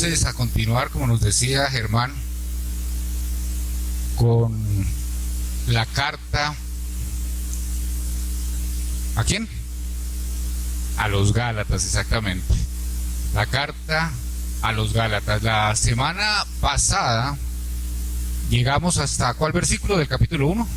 entonces a continuar, como nos decía Germán, con la carta. ¿A quién? A los Gálatas, exactamente. La carta a los Gálatas. La semana pasada llegamos hasta ¿cuál versículo del capítulo 1?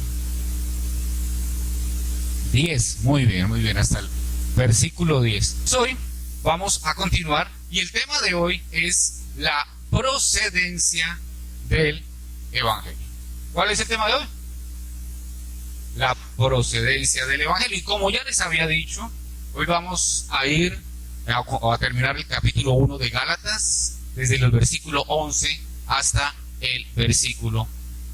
10. Muy bien, hasta el versículo 10. Hoy vamos a continuar y el tema de hoy es la procedencia del Evangelio. ¿Cuál es el tema de hoy? La procedencia del Evangelio. Y como ya les había dicho, hoy vamos a ir a terminar el capítulo 1 de Gálatas, desde el versículo 11 hasta el versículo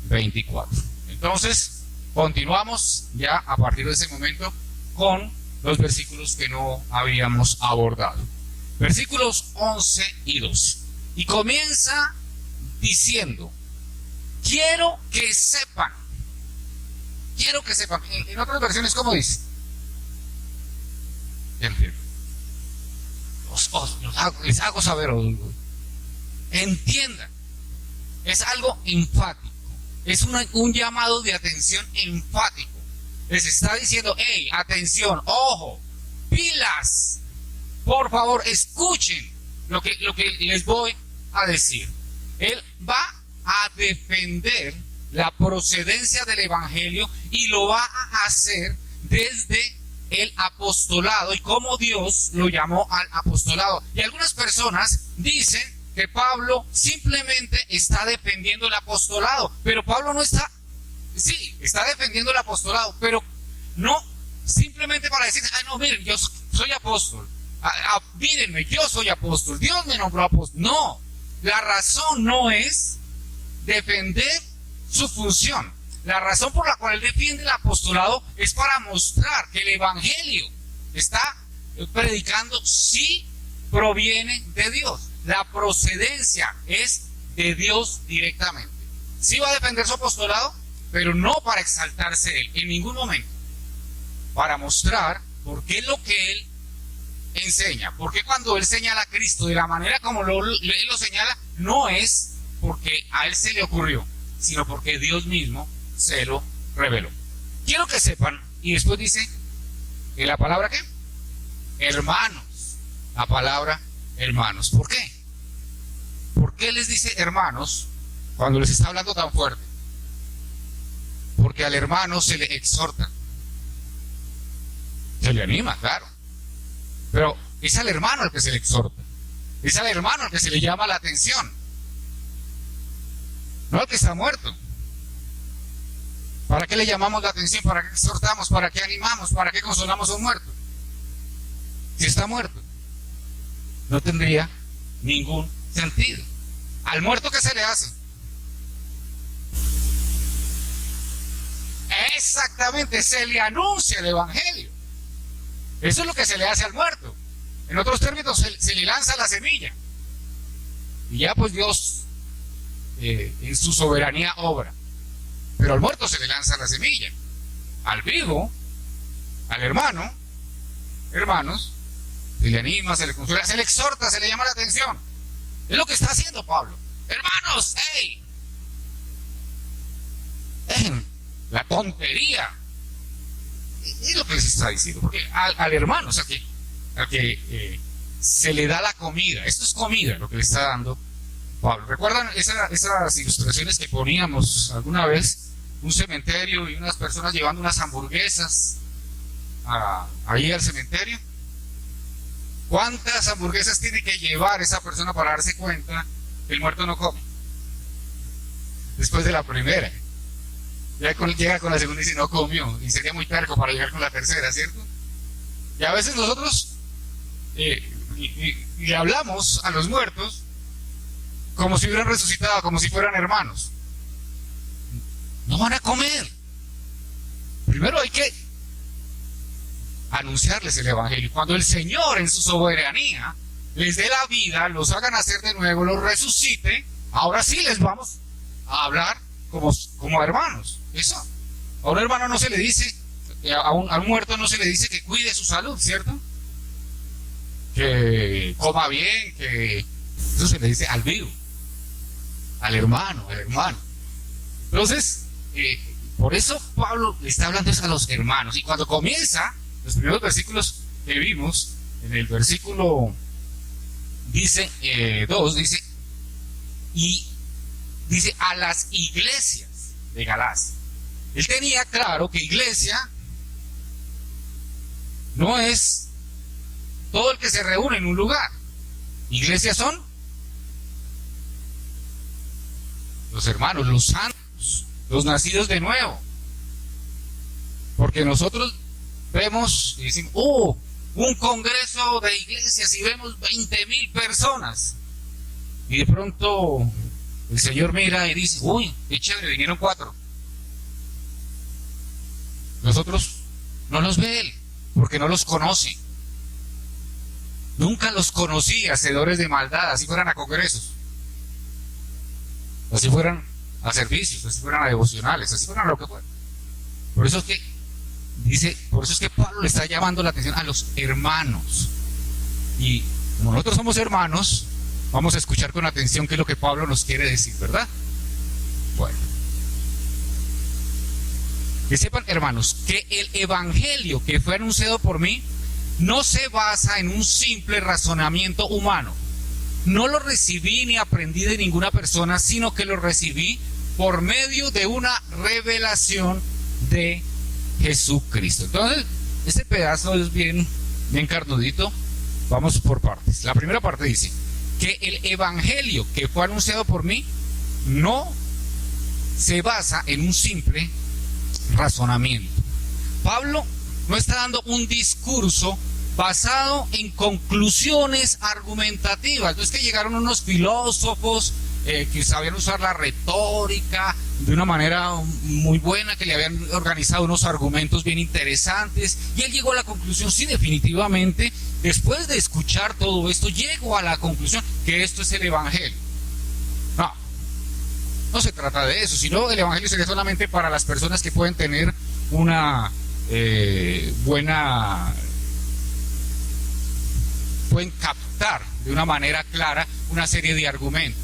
24. Entonces, continuamos ya a partir de ese momento con los versículos que no habíamos abordado. Versículos 11 y 12. Y comienza diciendo: quiero que sepan. En otras versiones, ¿cómo dice? Les hago saber, entiendan. Es algo enfático. Es un llamado de atención enfático. Les está diciendo: hey, atención, ojo, pilas. Por favor, escuchen lo que les voy a decir. Él va a defender la procedencia del Evangelio y lo va a hacer desde el apostolado y cómo Dios lo llamó al apostolado. Y algunas personas dicen que Pablo simplemente está defendiendo el apostolado, pero Pablo no está, sí, está defendiendo el apostolado, pero no simplemente para decir: ah, no, miren, yo soy apóstol, mírenme, yo soy apóstol, Dios me nombró apóstol. No, la razón no es defender su función. La razón por la cual él defiende el apostolado es para mostrar que el Evangelio está predicando sí proviene de Dios. La procedencia es de Dios directamente. Sí va a defender su apostolado, pero no para exaltarse él en ningún momento. Para mostrar por qué es lo que él enseña. Porque cuando él señala a Cristo de la manera como él lo señala, no es porque a él se le ocurrió, sino porque Dios mismo se lo reveló. Quiero que sepan, y después dice, ¿y la palabra qué? Hermanos. La palabra hermanos. ¿Por qué? ¿Por qué les dice hermanos cuando les está hablando tan fuerte? Porque al hermano se le exhorta, se le anima, claro, pero es al hermano al que se le exhorta, es al hermano al que se le llama la atención, no al que está muerto. ¿Para qué le llamamos la atención? ¿Para qué exhortamos? ¿Para qué animamos? ¿Para qué consolamos a un muerto? Si está muerto, no tendría ningún sentido. Al muerto, ¿qué se le hace? Exactamente, se le anuncia el Evangelio. Eso es lo que se le hace al muerto. En otros términos, se le lanza la semilla. Y ya pues Dios en su soberanía obra. Pero al muerto se le lanza la semilla. Al vivo, al hermano, hermanos, se le anima, se le consuela, se le exhorta, se le llama la atención. Es lo que está haciendo Pablo. Hermanos, hey, dejen la tontería. Es lo que les está diciendo. Porque al hermano, o sea, al que se le da la comida. Esto es comida lo que le está dando Pablo. ¿Recuerdan esas ilustraciones que poníamos alguna vez? Un cementerio y unas personas llevando unas hamburguesas ahí al cementerio. ¿Cuántas hamburguesas tiene que llevar esa persona para darse cuenta que el muerto no come? Después de la primera. Llega con la segunda y dice: no comió. Y sería muy terco para llegar con la tercera, ¿cierto? Y a veces nosotros le hablamos a los muertos como si hubieran resucitado, como si fueran hermanos. No van a comer. Primero hay que anunciarles el Evangelio. Cuando el Señor en su soberanía les dé la vida, los haga nacer de nuevo, los resucite, ahora sí les vamos a hablar como hermanos. Eso. A un hermano no se le dice, a un muerto no se le dice que cuide su salud, ¿cierto? Que coma bien, que eso se le dice al vivo, al hermano, al hermano. Entonces, por eso Pablo le está hablando a los hermanos. Y cuando comienza, los primeros versículos que vimos, en el versículo dice 2, dice a las iglesias de Galacia. Él tenía claro que iglesia no es todo el que se reúne en un lugar. Iglesias son los hermanos, los santos, los nacidos de nuevo. Porque nosotros vemos y decimos, un congreso de iglesias y vemos 20,000 personas. Y de pronto el Señor mira y dice, uy, qué chévere, vinieron 4. Nosotros no los ve Él, porque no los conoce. Nunca los conocí, hacedores de maldad, así fueran a congresos, así fueran a servicios, así fueran a devocionales, así fueran a lo que fuera. Por eso es que Pablo le está llamando la atención a los hermanos. Y como nosotros somos hermanos, vamos a escuchar con atención qué es lo que Pablo nos quiere decir, ¿verdad? Bueno, que sepan, hermanos, que el evangelio que fue anunciado por mí no se basa en un simple razonamiento humano. No lo recibí ni aprendí de ninguna persona, sino que lo recibí por medio de una revelación de Jesucristo. Entonces, este pedazo es bien carnudito. Vamos por partes. La primera parte dice que el evangelio que fue anunciado por mí no se basa en un simple razonamiento. Pablo no está dando un discurso basado en conclusiones argumentativas. No es que llegaron unos filósofos que sabían usar la retórica de una manera muy buena, que le habían organizado unos argumentos bien interesantes, y él llegó a la conclusión, sí, definitivamente, después de escuchar todo esto, llegó a la conclusión que esto es el evangelio. No se trata de eso, sino el evangelio sería solamente para las personas que pueden tener una pueden captar de una manera clara una serie de argumentos.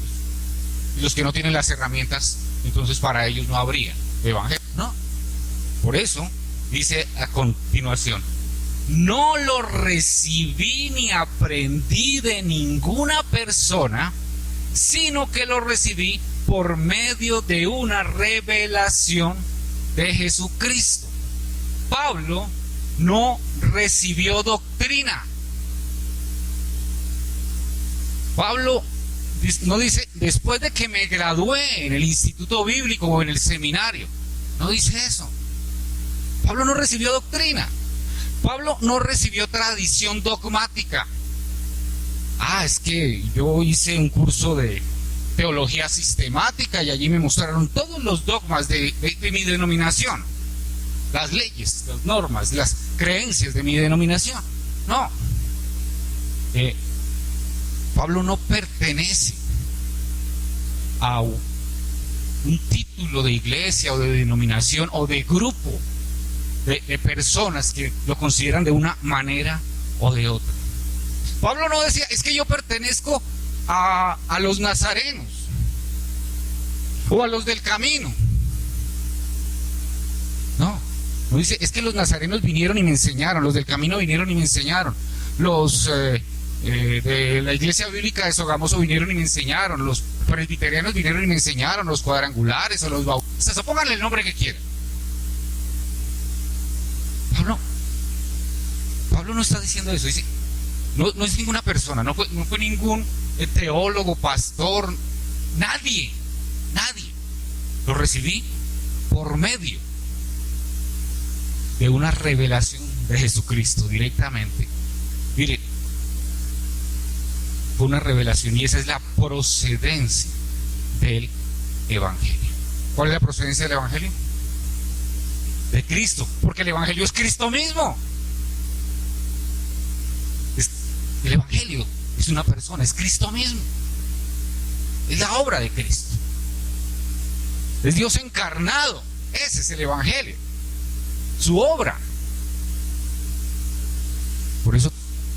Y los que no tienen las herramientas, entonces para ellos no habría evangelio, ¿no? Por eso dice a continuación, no lo recibí ni aprendí de ninguna persona, sino que lo recibí por medio de una revelación de Jesucristo. Pablo no recibió doctrina. Pablo no dice, después de que me gradué en el instituto bíblico o en el seminario. No dice eso. Pablo no recibió doctrina. Pablo no recibió tradición dogmática. Es que yo hice un curso de teología sistemática y allí me mostraron todos los dogmas de mi denominación, las leyes, las normas, las creencias de mi denominación. No. Pablo no pertenece a un título de iglesia o de denominación o de grupo de personas que lo consideran de una manera o de otra. Pablo no decía, es que yo pertenezco a los nazarenos o a los del camino. No dice, es que los nazarenos vinieron y me enseñaron, los del camino vinieron y me enseñaron, los de la iglesia bíblica de Sogamoso vinieron y me enseñaron, los presbiterianos vinieron y me enseñaron, los cuadrangulares o los bautistas, o pónganle el nombre que quieran. Pablo no está diciendo eso, dice, no es ninguna persona, no fue ningún teólogo, pastor, nadie. Lo recibí por medio de una revelación de Jesucristo directamente. Mire, fue una revelación y esa es la procedencia del evangelio. ¿Cuál es la procedencia del evangelio? De Cristo, porque el evangelio es Cristo mismo. El evangelio es una persona, es Cristo mismo. Es la obra de Cristo. Es Dios encarnado. Ese es el evangelio, su obra. Por eso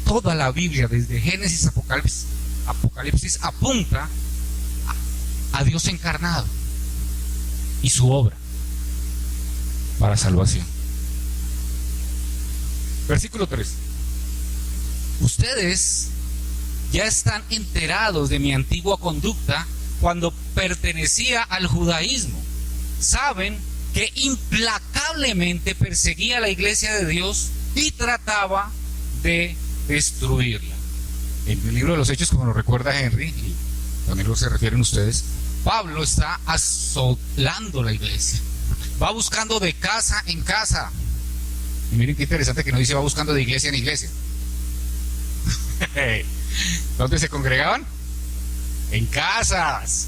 toda la Biblia, desde Génesis a Apocalipsis, Apocalipsis apunta a Dios encarnado y su obra para salvación. Versículo 3. Ustedes ya están enterados de mi antigua conducta cuando pertenecía al judaísmo. Saben que implacablemente perseguía a la iglesia de Dios y trataba de destruirla. En el libro de los Hechos, como lo recuerda Henry, y también lo se refieren ustedes, Pablo está asolando la iglesia. Va buscando de casa en casa. Y miren qué interesante que no dice va buscando de iglesia en iglesia. ¿Dónde se congregaban? En casas,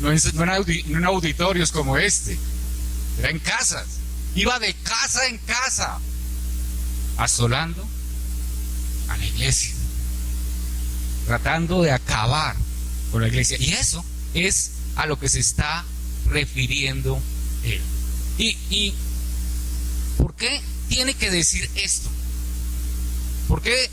no en auditorios como este. Era en casas. Iba de casa en casa, asolando a la iglesia, tratando de acabar con la iglesia. Y eso es a lo que se está refiriendo él. ¿Y por qué tiene que decir esto? ¿Por qué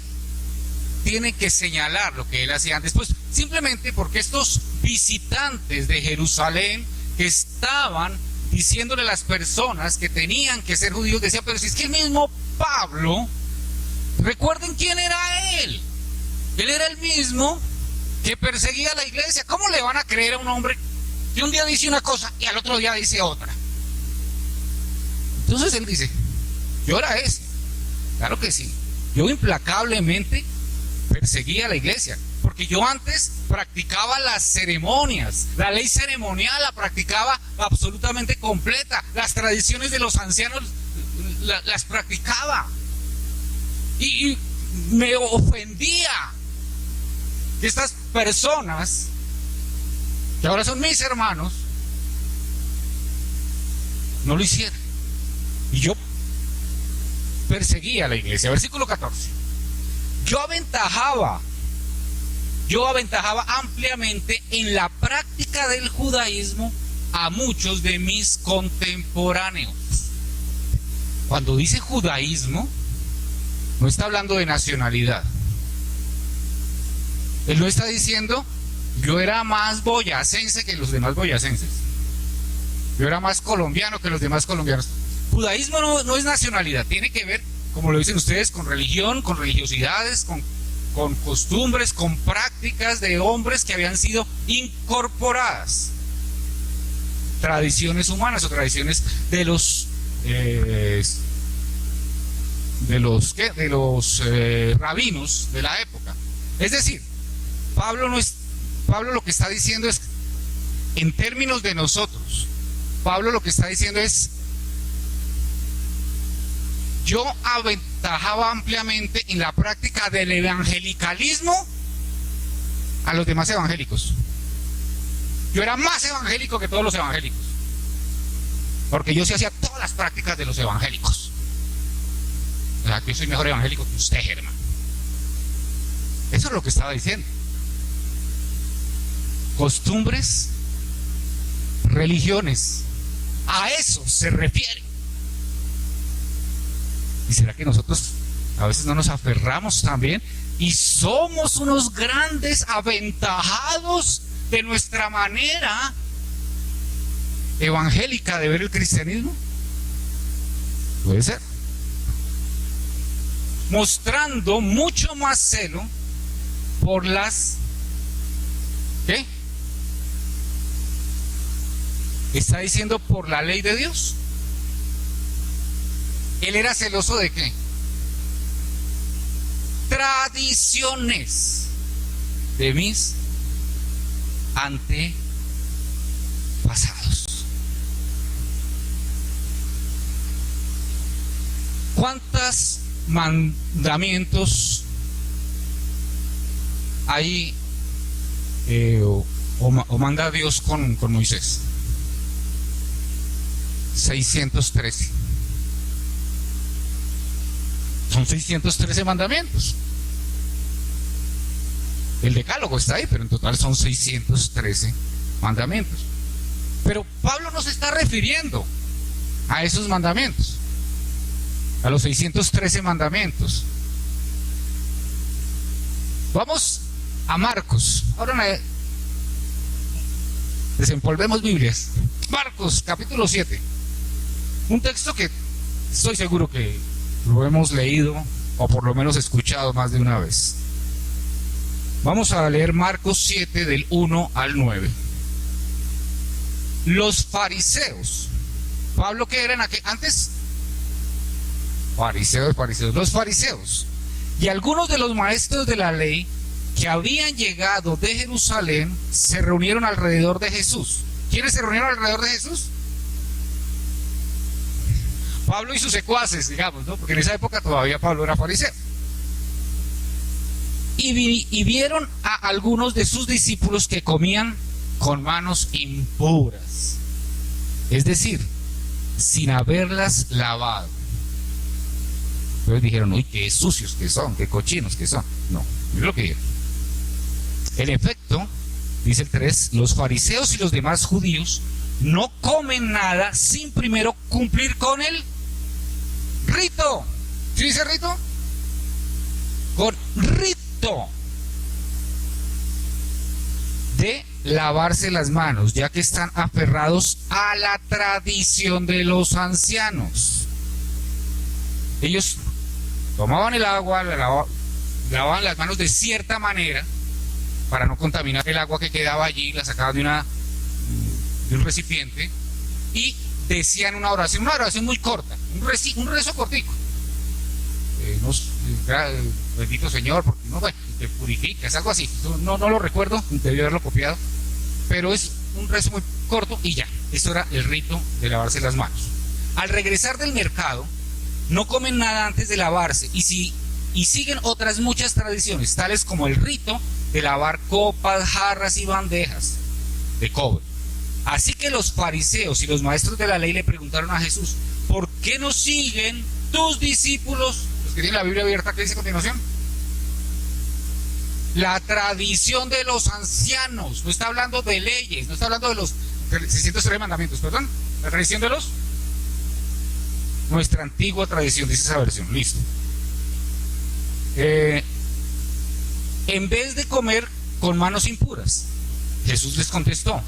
tiene que señalar lo que él hacía antes? Pues simplemente porque estos visitantes de Jerusalén que estaban diciéndole a las personas que tenían que ser judíos, decían, pero si es que el mismo Pablo, recuerden quién era él. Él era el mismo que perseguía a la iglesia. ¿Cómo le van a creer a un hombre que un día dice una cosa y al otro día dice otra? Entonces él dice, yo era ese. Claro que sí. Yo implacablemente perseguía a la iglesia, porque yo antes practicaba las ceremonias, la ley ceremonial la practicaba absolutamente completa, las tradiciones de los ancianos las practicaba, y me ofendía que estas personas, que ahora son mis hermanos, no lo hicieran, y yo perseguía a la iglesia. Versículo 14. Yo aventajaba ampliamente en la práctica del judaísmo a muchos de mis contemporáneos. Cuando dice judaísmo, no está hablando de nacionalidad. Él no está diciendo, yo era más boyacense que los demás boyacenses. Yo era más colombiano que los demás colombianos. Judaísmo no es nacionalidad, tiene que ver, como lo dicen ustedes, con religión, con religiosidades, con costumbres, con prácticas de hombres que habían sido incorporadas. Tradiciones humanas o tradiciones de los rabinos de la época. Es decir, Pablo lo que está diciendo es, en términos de nosotros, Pablo lo que está diciendo es, yo aventajaba ampliamente en la práctica del evangelicalismo a los demás evangélicos. Yo era más evangélico que todos los evangélicos, porque yo sí hacía todas las prácticas de los evangélicos. O sea, que yo soy mejor evangélico que usted, Germán. Eso es lo que estaba diciendo. Costumbres, religiones, a eso se refiere. ¿Y será que nosotros a veces no nos aferramos también y somos unos grandes aventajados de nuestra manera evangélica de ver el cristianismo? Puede ser. Mostrando mucho más celo por las... ¿Qué? Está diciendo por la ley de Dios. Él era celoso de qué? Tradiciones de mis antepasados. ¿Cuántos mandamientos hay o manda Dios con Moisés? 613. Son 613 mandamientos. El decálogo está ahí, pero en total son 613 mandamientos. Pero Pablo no se está refiriendo a esos mandamientos, a los 613 mandamientos. Vamos a Marcos. Ahora desempolvemos Biblias. Marcos, capítulo 7. Un texto que estoy seguro que lo hemos leído o por lo menos escuchado más de una vez. Vamos a leer Marcos 7 del 1 al 9. Los fariseos. Pablo, ¿qué eran antes? Fariseos. Los fariseos y algunos de los maestros de la ley que habían llegado de Jerusalén se reunieron alrededor de Jesús. ¿Quiénes se reunieron alrededor de Jesús? Pablo y sus secuaces, digamos, ¿no? Porque en esa época todavía Pablo era fariseo. Y vieron a algunos de sus discípulos que comían con manos impuras, es decir, sin haberlas lavado. Entonces dijeron, uy, qué sucios que son, qué cochinos que son. No, es lo que dijeron. En efecto, dice el 3, los fariseos y los demás judíos no comen nada sin primero cumplir con el rito. ¿Sí dice rito? Con rito de lavarse las manos, ya que están aferrados a la tradición de los ancianos. Ellos tomaban el agua, lavaban las manos de cierta manera para no contaminar el agua que quedaba allí, la sacaban de un recipiente y decían una oración muy corta, un rezo cortico. Bendito Señor, porque no, bueno, te purificas, algo así. No lo recuerdo, debí haberlo copiado, pero es un rezo muy corto y ya. Eso era el rito de lavarse las manos. Al regresar del mercado, no comen nada antes de lavarse y siguen otras muchas tradiciones, tales como el rito de lavar copas, jarras y bandejas de cobre. Así que los fariseos y los maestros de la ley le preguntaron a Jesús, ¿por qué no siguen tus discípulos, los que tienen la Biblia abierta, que dice a continuación? La tradición de los ancianos. No está hablando de leyes, no está hablando de los 603 mandamientos, perdón. La tradición de los... Nuestra antigua tradición, dice esa versión. Listo. En vez de comer con manos impuras, Jesús les contestó,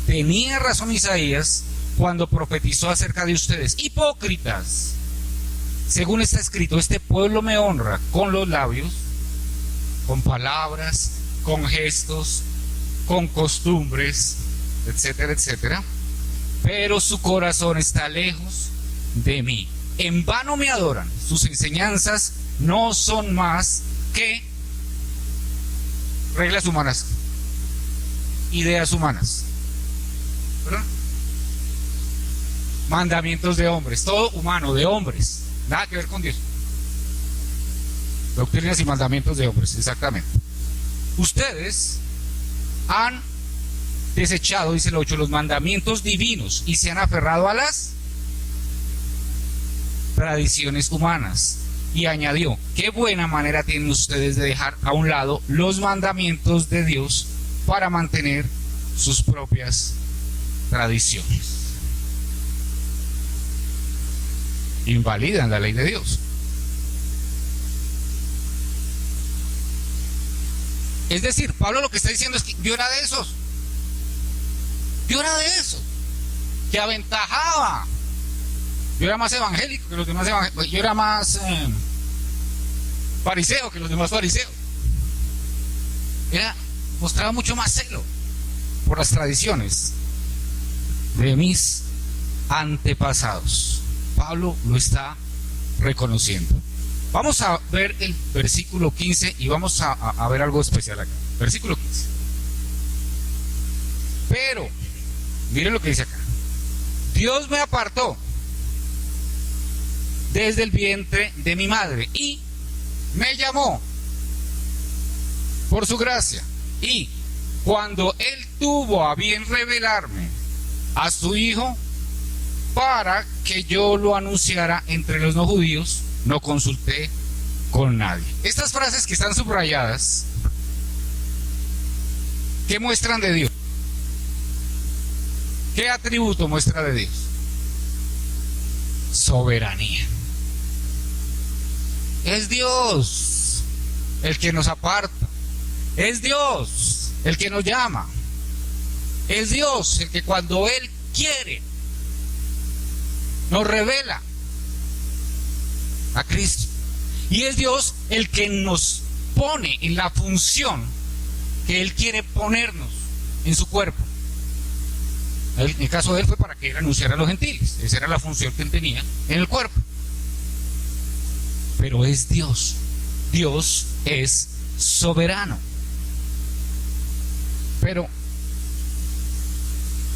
tenía razón Isaías cuando profetizó acerca de ustedes, hipócritas. Según está escrito, este pueblo me honra con los labios, con palabras, con gestos, con costumbres, etcétera, etcétera, pero su corazón está lejos de mí. En vano me adoran, sus enseñanzas no son más que reglas humanas, ideas humanas, ¿verdad? Mandamientos de hombres, todo humano, de hombres, nada que ver con Dios. Doctrinas y mandamientos de hombres, exactamente. Ustedes han desechado, dice el 8, los mandamientos divinos y se han aferrado a las tradiciones humanas. Y añadió, qué buena manera tienen ustedes de dejar a un lado los mandamientos de Dios para mantener sus propias tradiciones. Invalidan la ley de Dios. Es decir, Pablo lo que está diciendo es que yo era de esos. Yo era de esos. Que aventajaba. Yo era más evangélico que los demás evangélicos. Yo era más fariseo que los demás fariseos. Mostraba mucho más celo por las tradiciones de mis antepasados. Pablo lo está reconociendo. Vamos a ver el versículo 15 y vamos a ver algo especial acá. Versículo 15. Pero, miren lo que dice acá. Dios me apartó desde el vientre de mi madre y me llamó por su gracia. Y cuando Él tuvo a bien revelarme a su Hijo para que yo lo anunciara entre los no judíos, no consulté con nadie. Estas frases que están subrayadas, ¿qué muestran de Dios? ¿Qué atributo muestra de Dios? Soberanía. Es Dios el que nos aparta, Es Dios el que nos llama. Es Dios el que cuando Él quiere nos revela a Cristo. Y es Dios el que nos pone en la función que Él quiere ponernos en su cuerpo. En el caso de Él fue para que Él anunciara a los gentiles. Esa era la función que Él tenía en el cuerpo. Pero es Dios. Dios es soberano. Pero,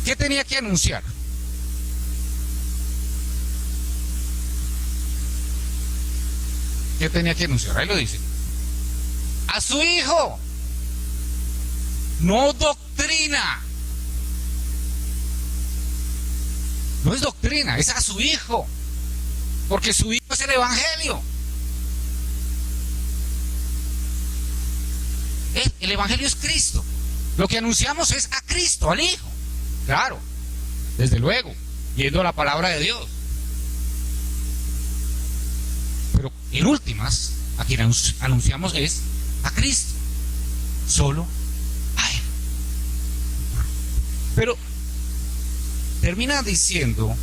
¿qué tenía que anunciar? ¿Qué tenía que anunciar? Ahí lo dice. A su Hijo. No doctrina. No es doctrina, es a su Hijo. Porque su Hijo es el Evangelio. El Evangelio es Cristo. Lo que anunciamos es a Cristo, al Hijo. Claro, desde luego, yendo a la palabra de Dios. Pero en últimas, a quien anunciamos es a Cristo. Solo a Él. Pero termina diciendo,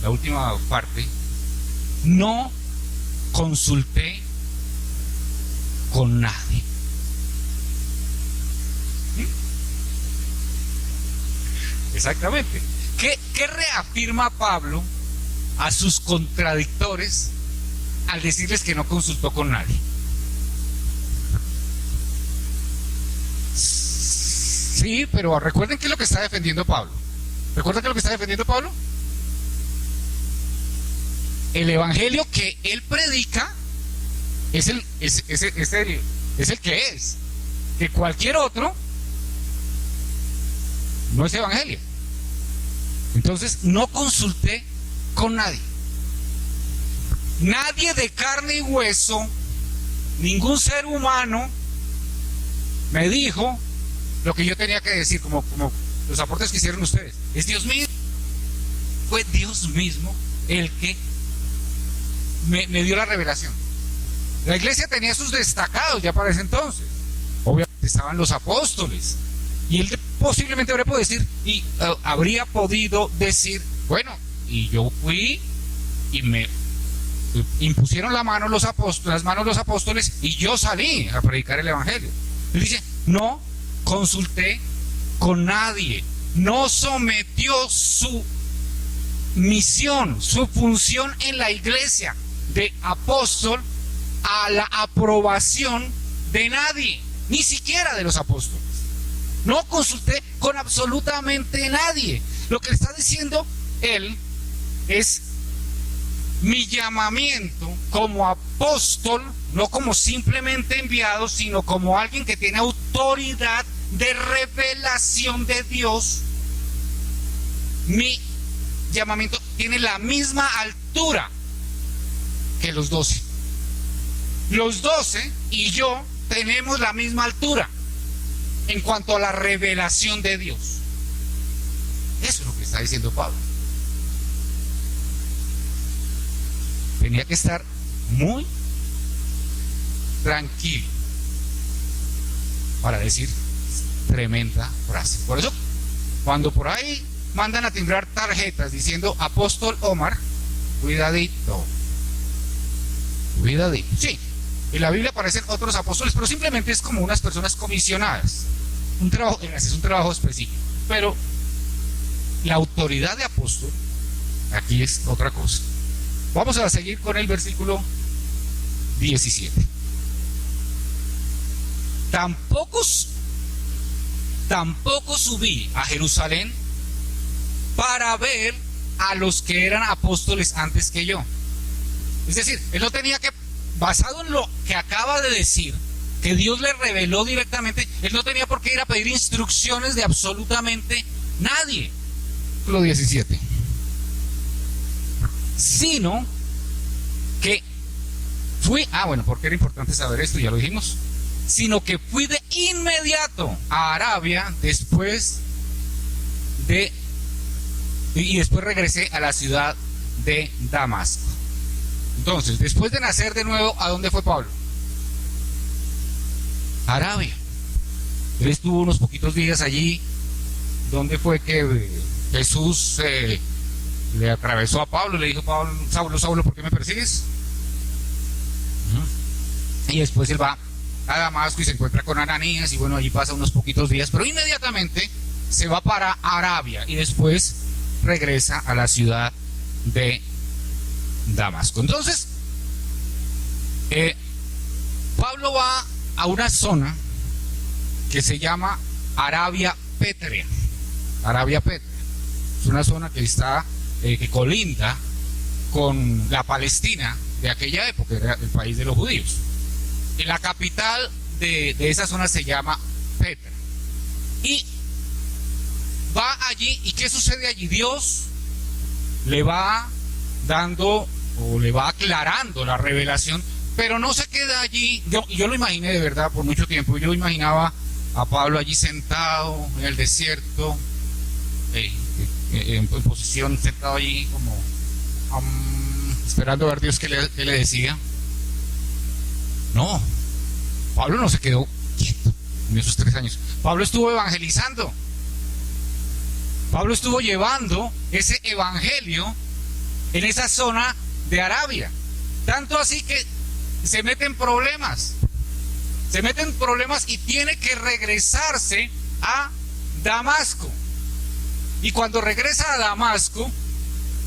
la última parte, no consulté con nadie. Exactamente. ¿Qué reafirma Pablo a sus contradictores al decirles que no consultó con nadie? Sí, pero recuerden qué es lo que está defendiendo Pablo. ¿Recuerdan qué es lo que está defendiendo Pablo? El evangelio que él predica es el que es. Que cualquier otro no es evangelio. Entonces no consulté con nadie. Nadie de carne y hueso, ningún ser humano me dijo lo que yo tenía que decir, como los aportes que hicieron ustedes. Es Dios mismo. Fue Dios mismo el que me dio la revelación. La iglesia tenía sus destacados ya para ese entonces. Obviamente estaban los apóstoles. Y él posiblemente habría podido decir, bueno, y yo fui y me impusieron las manos los apóstoles y yo salí a predicar el evangelio. Él dice, no consulté con nadie, no sometió su misión, su función en la iglesia de apóstol a la aprobación de nadie, ni siquiera de los apóstoles. No consulté con absolutamente nadie. Lo que está diciendo él es mi llamamiento como apóstol, no como simplemente enviado, sino como alguien que tiene autoridad de revelación de Dios. Mi llamamiento tiene la misma altura que los 12. Los 12 y yo tenemos la misma altura en cuanto a la revelación de Dios. Eso es lo que está diciendo Pablo. Tenía que estar muy tranquilo para decir tremenda frase. Por eso, cuando por ahí mandan a timbrar tarjetas diciendo Apóstol Omar, cuidadito. Sí, en la Biblia aparecen otros apóstoles, pero simplemente es como unas personas comisionadas. Es un trabajo específico. Pero la autoridad de apóstol aquí es otra cosa. Vamos a seguir con el versículo 17. Tampoco subí a Jerusalén para ver a los que eran apóstoles antes que yo. Es decir, él no tenía que, basado en lo que acaba de decir, que Dios le reveló directamente, él no tenía por qué ir a pedir instrucciones de absolutamente nadie. Versículo 17. Sino que fui, porque era importante saber esto, ya lo dijimos, sino que fui de inmediato a Arabia y después regresé a la ciudad de Damasco. Entonces, después de nacer de nuevo, ¿a dónde fue Pablo? Arabia. Él estuvo unos poquitos días allí, donde fue que Jesús le atravesó a Pablo y le dijo: Pablo, Saulo, Saulo, ¿por qué me persigues? Y después él va a Damasco y se encuentra con Ananías, y bueno, allí pasa unos poquitos días, pero inmediatamente se va para Arabia y después regresa a la ciudad de Damasco. Entonces, Pablo va a una zona que se llama Arabia Pétrea. Arabia Pétrea es una zona que está, que colinda con la Palestina de aquella época, era el país de los judíos. Y la capital de esa zona se llama Petra. Y va allí, ¿y qué sucede allí? Dios le va dando o le va aclarando la revelación, pero no se queda allí. Yo lo imaginé de verdad por mucho tiempo. Yo imaginaba a Pablo allí sentado en el desierto, en posición, sentado allí como esperando a ver Dios qué le decía. No, Pablo no se quedó quieto en esos 3 años. Pablo estuvo evangelizando. Pablo estuvo llevando ese evangelio en esa zona de Arabia. Tanto así que se meten problemas. Se meten problemas y tiene que regresarse a Damasco. Y cuando regresa a Damasco,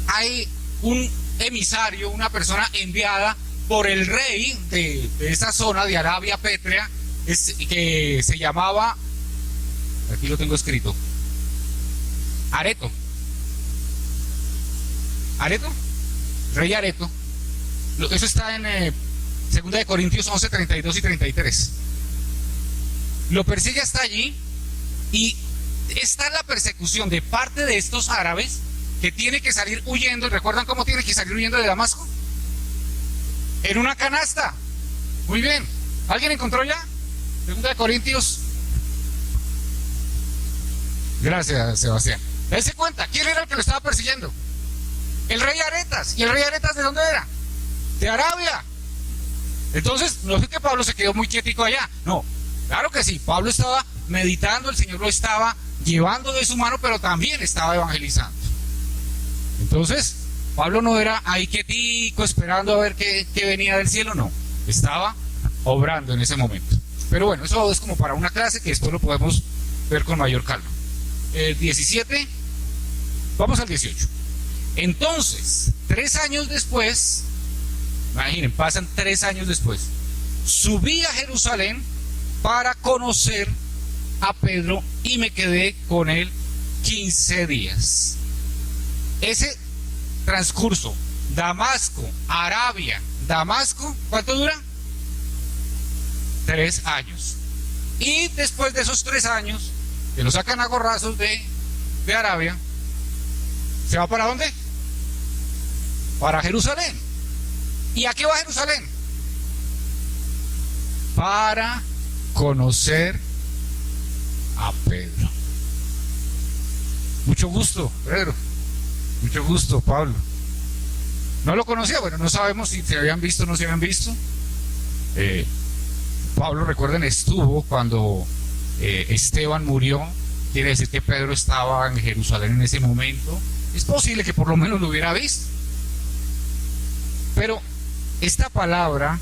hay un emisario, una persona enviada por el rey de esa zona de Arabia Pétrea, que se llamaba, aquí lo tengo escrito, Areto. ¿Areto? Rey Areto. Eso está en 2 de Corintios 11, 32 y 33. Lo persigue hasta allí y está la persecución de parte de estos árabes que tiene que salir huyendo. ¿Recuerdan cómo tiene que salir huyendo de Damasco? En una canasta. Muy bien. ¿Alguien encontró ya? 2 de Corintios. Gracias, Sebastián. Dense cuenta, ¿quién era el que lo estaba persiguiendo? El rey Aretas. ¿Y el rey Aretas de dónde era? De Arabia. Entonces, no es que Pablo se quedó muy quietico allá. No, claro que sí. Pablo estaba meditando, el Señor lo estaba llevando de su mano, pero también estaba evangelizando. Entonces, Pablo no era ahí quietico esperando a ver qué venía del cielo, no. Estaba obrando en ese momento. Pero bueno, eso es como para una clase que después lo podemos ver con mayor calma. 17, vamos al 18. Entonces, 3 años después, imaginen, pasan 3 años después, subí a Jerusalén para conocer a Pedro y me quedé con él 15 días. Ese transcurso, Damasco, Arabia, Damasco, ¿cuánto dura? 3 años. Y después de esos 3 años, que lo sacan a gorrazos de Arabia, ¿se va para dónde? Para Jerusalén. ¿Y a qué va Jerusalén? Para conocer a Pedro. Mucho gusto, Pedro. Mucho gusto, Pablo. No lo conocía, bueno, no sabemos si se habían visto o no se habían visto. Pablo, recuerden, estuvo cuando Esteban murió. Quiere decir que Pedro estaba en Jerusalén en ese momento. Es posible que por lo menos lo hubiera visto. Pero esta palabra,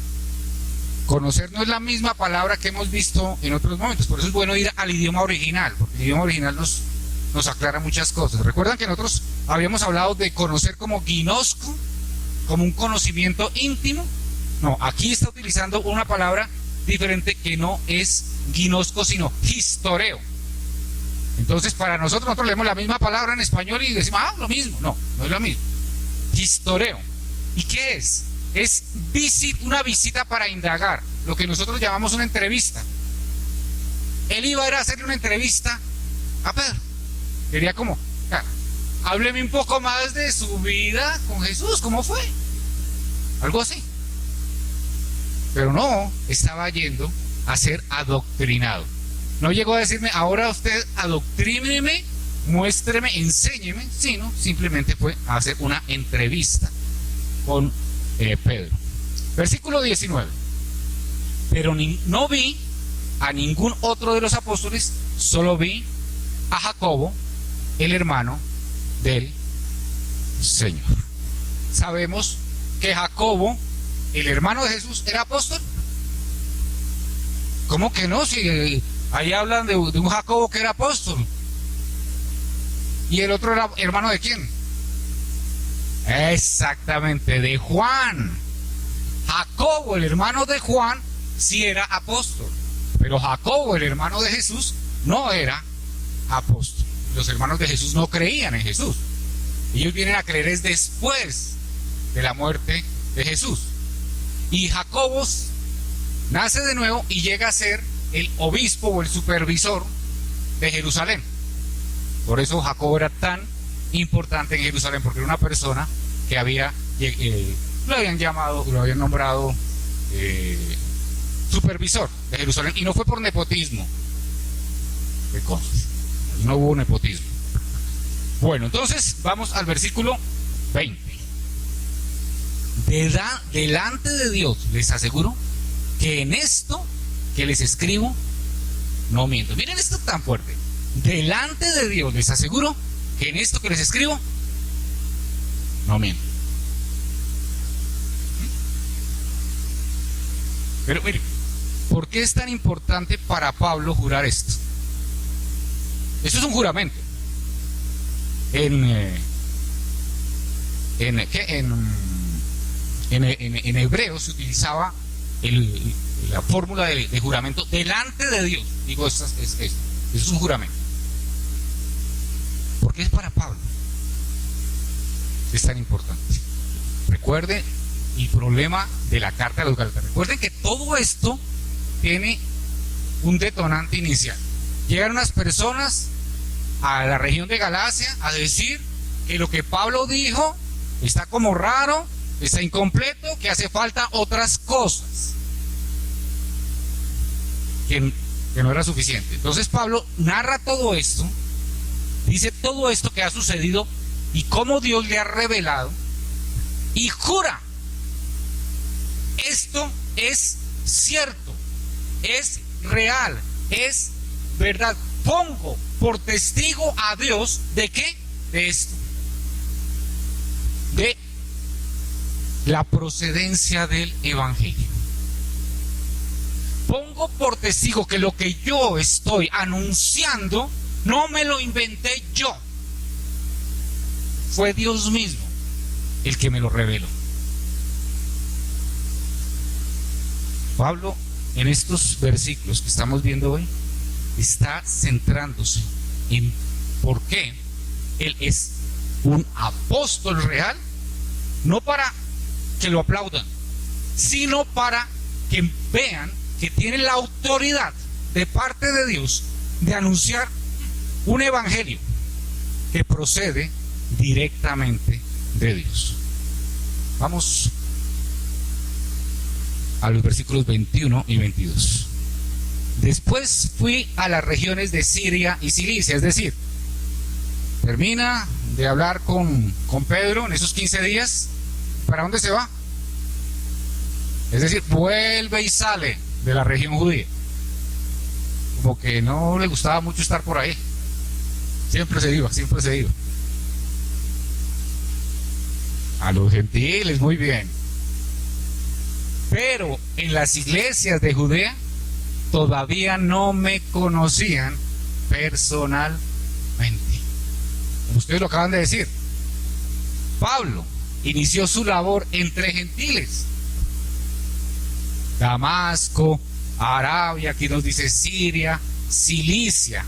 conocer, no es la misma palabra que hemos visto en otros momentos. Por eso es bueno ir al idioma original, porque el idioma original nos aclara muchas cosas. Recuerdan que nosotros habíamos hablado de conocer como ginosco, como un conocimiento íntimo. No, aquí está utilizando una palabra diferente que no es ginosco, sino historeo. Entonces, para nosotros leemos la misma palabra en español y decimos, lo mismo. No, no es lo mismo. Historeo. ¿Y qué es? Es una visita para indagar, lo que nosotros llamamos una entrevista. Él iba a ir a hacerle una entrevista a Pedro. Quería como, hábleme un poco más de su vida con Jesús, ¿cómo fue? Algo así. Pero no, estaba yendo a ser adoctrinado. No llegó a decirme, ahora usted adoctríneme, muéstreme, enséñeme, sino simplemente fue a hacer una entrevista con Pedro. Versículo 19. Pero no vi a ningún otro de los apóstoles, solo vi a Jacobo, el hermano del Señor. Sabemos que Jacobo, el hermano de Jesús, era apóstol. ¿Cómo que no? Si ahí hablan de un Jacobo que era apóstol. ¿Y el otro era hermano de quién? Exactamente, de Juan. Jacobo, el hermano de Juan, sí era apóstol. Pero Jacobo, el hermano de Jesús, no era apóstol. Los hermanos de Jesús no creían en Jesús. Ellos vienen a creer es después de la muerte de Jesús. Y Jacobo nace de nuevo y llega a ser el obispo o el supervisor de Jerusalén. Por eso Jacobo era tan importante en Jerusalén, porque era una persona que lo habían llamado, lo habían nombrado supervisor de Jerusalén, y no fue por nepotismo, de cosas, no hubo nepotismo. Bueno, entonces vamos al versículo 20. Delante de Dios les aseguro que en esto que les escribo no miento. Miren esto tan fuerte. Delante de Dios les aseguro que en esto que les escribo no miento. Pero mire, ¿por qué es tan importante para Pablo jurar esto? Esto es un juramento. En hebreo se utilizaba la fórmula de juramento delante de Dios. Digo, esto es un juramento. ¿Por qué es para Pablo? Es tan importante. Recuerden el problema de la carta de los Gálatas. Recuerden que todo esto tiene un detonante inicial. Llegan unas personas a la región de Galacia a decir que lo que Pablo dijo está como raro, está incompleto, que hace falta otras cosas, que no era suficiente. Entonces Pablo narra todo esto, dice todo esto que ha sucedido y cómo Dios le ha revelado, y jura: esto es cierto, es real, es verdad. Pongo por testigo a Dios ¿de qué? De esto, de la procedencia del evangelio. Pongo por testigo que lo que yo estoy anunciando no me lo inventé yo, fue Dios mismo el que me lo reveló. Pablo, en estos versículos que estamos viendo hoy, está centrándose en por qué él es un apóstol real, no para que lo aplaudan, sino para que vean que tiene la autoridad de parte de Dios de anunciar un evangelio que procede directamente de Dios. Vamos a los versículos 21 y 22. Después fui a las regiones de Siria y Cilicia, es decir, termina de hablar con Pedro en esos 15 días. ¿Para dónde se va? Es decir, vuelve y sale de la región judía. Como que no le gustaba mucho estar por ahí. Siempre se iba. A los gentiles, muy bien. Pero en las iglesias de Judea todavía no me conocían personalmente. Como ustedes lo acaban de decir, Pablo inició su labor entre gentiles. Damasco, Arabia, aquí nos dice Siria, Cilicia.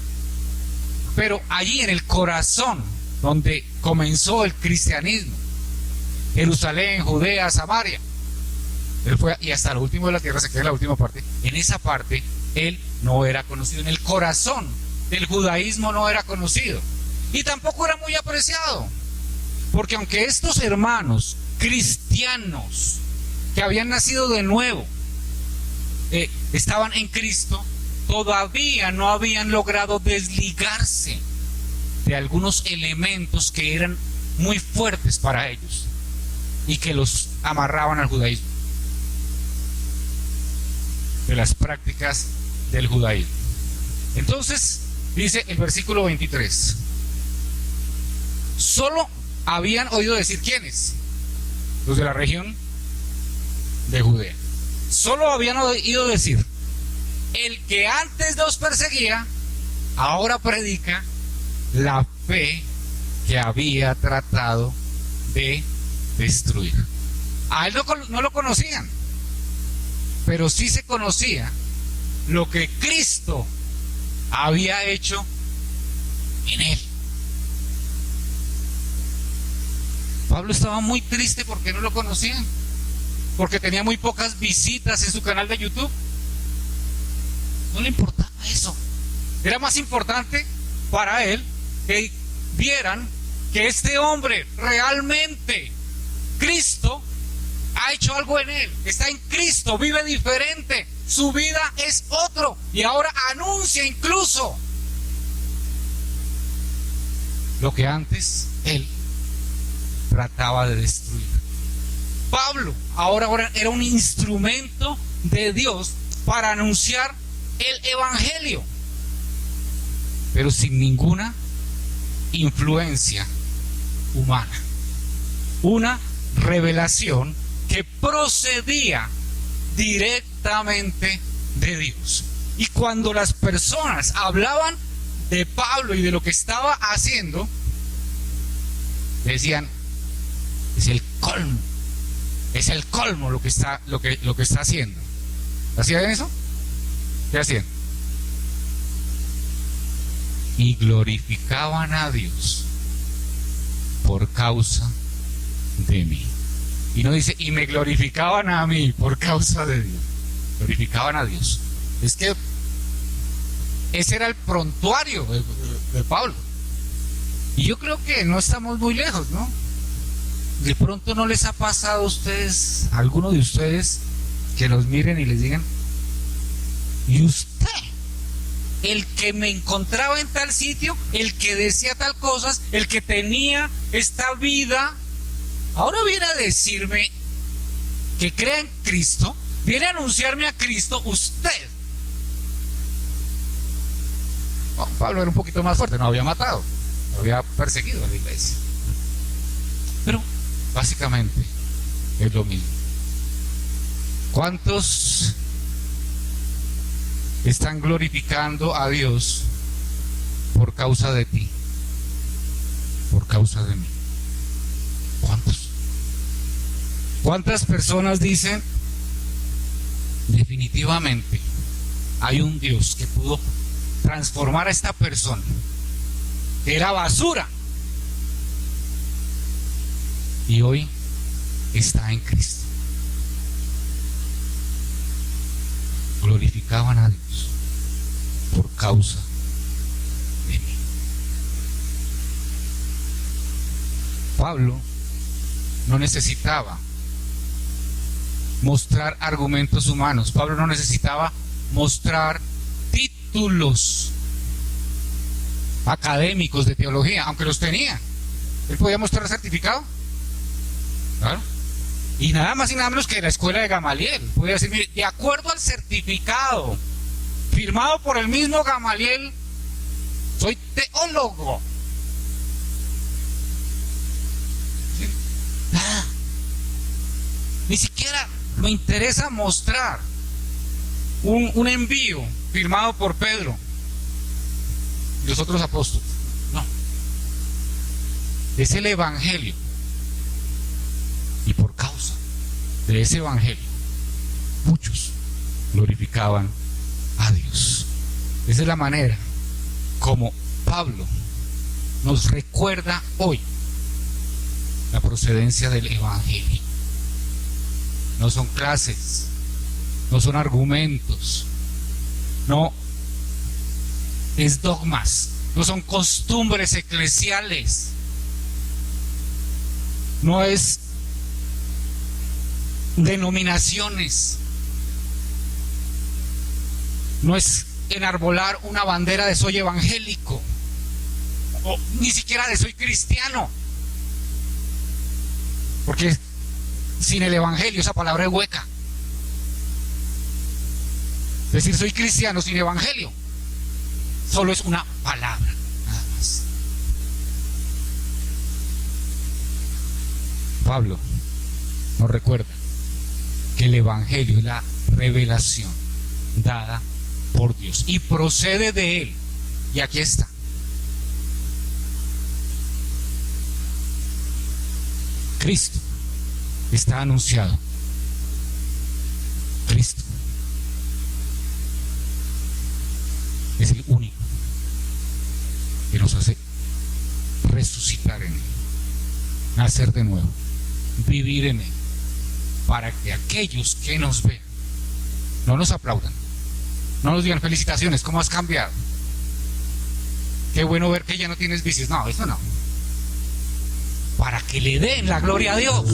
Pero allí en el corazón donde comenzó el cristianismo, Jerusalén, Judea, Samaria, él fue, y hasta lo último de la tierra, se queda en la última parte. En esa parte él no era conocido, en el corazón del judaísmo no era conocido, y tampoco era muy apreciado, porque aunque estos hermanos cristianos que habían nacido de nuevo estaban en Cristo, todavía no habían logrado desligarse de algunos elementos que eran muy fuertes para ellos y que los amarraban al judaísmo, de las prácticas del judaísmo. Entonces, dice el versículo 23, solo habían oído decir, ¿quiénes? Los de la región de Judea. Solo habían oído decir, el que antes los perseguía, ahora predica la fe que había tratado de destruir. A él no lo conocían, pero sí se conocía lo que Cristo había hecho en él. Pablo estaba muy triste porque no lo conocían, porque tenía muy pocas visitas en su canal de YouTube. No le importaba eso. Era más importante para él que vieran que este hombre realmente, Cristo, ha hecho algo en él. Está en Cristo, vive diferente. Su vida es otro. Y ahora anuncia incluso lo que antes él trataba de destruir. Pablo ahora era un instrumento de Dios para anunciar el evangelio, pero sin ninguna influencia humana. Una revelación que procedía directamente de Dios. Y cuando las personas hablaban de Pablo y de lo que estaba haciendo, decían, es el colmo lo que está haciendo. ¿Hacían eso? ¿Qué hacían? Y glorificaban a Dios por causa de mí. Y no dice, y me glorificaban a mí por causa de Dios. Glorificaban a Dios. Es que ese era el prontuario de Pablo. Y yo creo que no estamos muy lejos, ¿no? De pronto no les ha pasado a ustedes, a alguno de ustedes, que los miren y les digan, ¿y usted? El que me encontraba en tal sitio, el que decía tal cosas, el que tenía esta vida, ahora viene a decirme que crea en Cristo, viene a anunciarme a Cristo, usted. Oh, Pablo era un poquito más fuerte, no había matado, no había perseguido a la iglesia. Pero básicamente es lo mismo. ¿Cuántos están glorificando a Dios por causa de ti? Por causa de mí. ¿Cuántos? ¿Cuántas personas dicen, definitivamente hay un Dios que pudo transformar a esta persona que era basura y hoy está en Cristo? Glorificaban a Dios por causa de mí. Pablo no necesitaba mostrar argumentos humanos. Pablo no necesitaba mostrar títulos académicos de teología, aunque los tenía. Él podía mostrar certificado, claro, y nada más y nada menos que de la escuela de Gamaliel. Podía decir, mire, de acuerdo al certificado firmado por el mismo Gamaliel, soy teólogo. ¿Sí? Nada. Ni siquiera me interesa mostrar un envío firmado por Pedro y los otros apóstoles. No. Es el evangelio. Y por causa de ese evangelio, muchos glorificaban a Dios. Esa es la manera como Pablo nos recuerda hoy la procedencia del evangelio. No son clases, no son argumentos, no es dogmas, no son costumbres eclesiales, no es denominaciones, no es enarbolar una bandera de soy evangélico, o ni siquiera de soy cristiano, porque sin el evangelio esa palabra es hueca. Decir soy cristiano sin evangelio solo es una palabra, nada más. Pablo nos recuerda que el evangelio es la revelación dada por Dios y procede de él. Y aquí está. Cristo está anunciado. Cristo es el único que nos hace resucitar en él, nacer de nuevo, vivir en él, para que aquellos que nos vean no nos aplaudan, no nos digan felicitaciones, ¿cómo has cambiado? Qué bueno ver que ya no tienes vicios. No, eso no. Para que le den la gloria a Dios.